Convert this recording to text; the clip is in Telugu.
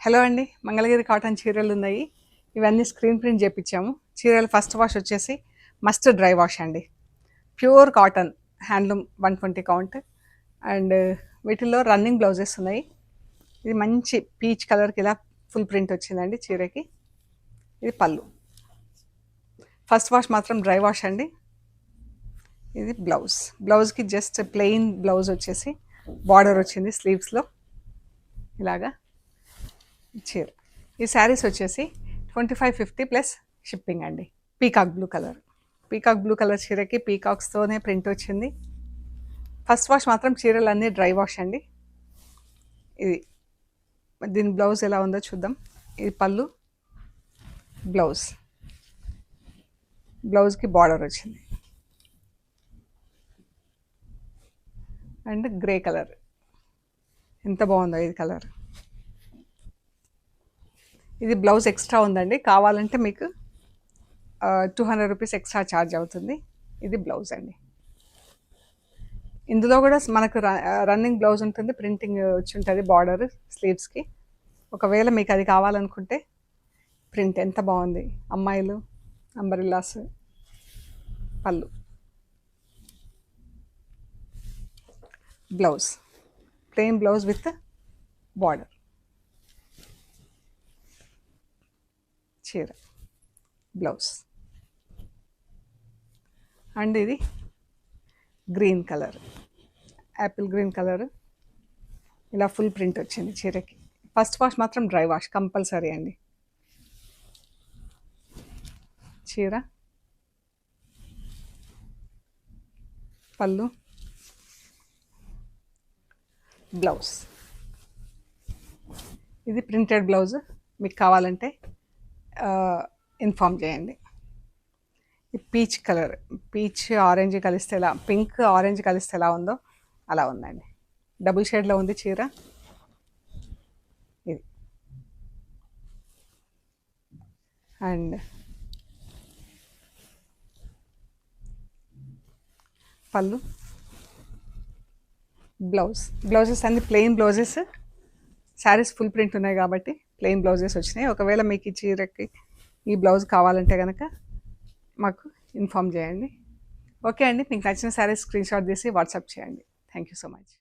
హలో అండి, మంగళగిరి కాటన్ చీరలు ఉన్నాయి. ఇవన్నీ స్క్రీన్ ప్రింట్ చేపించాము. చీరలు ఫస్ట్ వాష్ వచ్చేసి మస్ట్ డ్రై వాష్ అండి. Pure cotton handloom 120 count. And వీటిల్లో రన్నింగ్ బ్లౌజెస్ ఉన్నాయి. ఇది మంచి పీచ్ కలర్కి ఇలా ఫుల్ ప్రింట్ వచ్చిందండి చీరకి. ఇది పళ్ళు. ఫస్ట్ వాష్ మాత్రం డ్రై వాష్ అండి. ఇది బ్లౌజ్కి జస్ట్ ప్లెయిన్ బ్లౌజ్ వచ్చేసి బార్డర్ వచ్చింది స్లీవ్స్లో ఇలాగా చీర. ఈ శారీస్ వచ్చేసి 2550 ప్లస్ షిప్పింగ్ అండి. పీకాక్ బ్లూ కలర్ చీరకి పీకాక్స్తోనే ప్రింట్ వచ్చింది. ఫస్ట్ వాష్ మాత్రం చీరలన్నీ డ్రై వాష్ అండి. ఇది దీని బ్లౌజ్ ఎలా ఉందో చూద్దాం. ఇది పళ్ళు, బ్లౌజ్కి బార్డర్ వచ్చింది. అండ్ గ్రే కలర్ ఎంత బాగుందో ఇది కలర్. ఇది బ్లౌజ్ ఎక్స్ట్రా ఉందండి, కావాలంటే మీకు 200 రూపీస్ ఎక్స్ట్రా ఛార్జ్ అవుతుంది. ఇది బ్లౌజ్ అండి. ఇందులో కూడా మనకు రన్నింగ్ బ్లౌజ్ ఉంటుంది, ప్రింటింగ్ వచ్చి ఉంటుంది బార్డర్ స్లీవ్స్కి. ఒకవేళ మీకు అది కావాలనుకుంటే ప్రింట్ ఎంత బాగుంది, అమ్మాయిలు అంబరిల్లాస్. పళ్ళు, blouse plain blouse with border. చీర, బ్లౌజ్. అండ్ ఇది green colour, Apple green colour, ఇలా ఫుల్ ప్రింట్ వచ్చింది చీరకి. ఫస్ట్ వాష్ మాత్రం డ్రై వాష్ కంపల్సరీ అండి. చీర, పళ్ళు, బ్లౌజ్. ఇది ప్రింటెడ్ బ్లౌజ్. మీకు కావాలంటే ఇన్ఫామ్ చేయండి. ఈ పీచ్ ఆరెంజ్ కలిస్తే ఎలా, పింక్ ఆరెంజ్ కలిస్తే ఎలా ఉందో అలా ఉందండి. డబుల్ షేడ్లో ఉంది చీర. ఇది అండ్ పళ్ళు, బ్లౌజెస్ అన్ని plain blouses. Saris full print ఉన్నాయి కాబట్టి ప్లెయిన్ బ్లౌజెస్ వచ్చినాయి. ఒకవేళ మీకు ఈ చీరకి ఈ బ్లౌజ్ కావాలంటే కనుక మాకు ఇన్ఫామ్ చేయండి. ఓకే అండి, మీకు నచ్చిన శారీస్ స్క్రీన్ షాట్ తీసి వాట్సాప్ చేయండి. Thank you so much.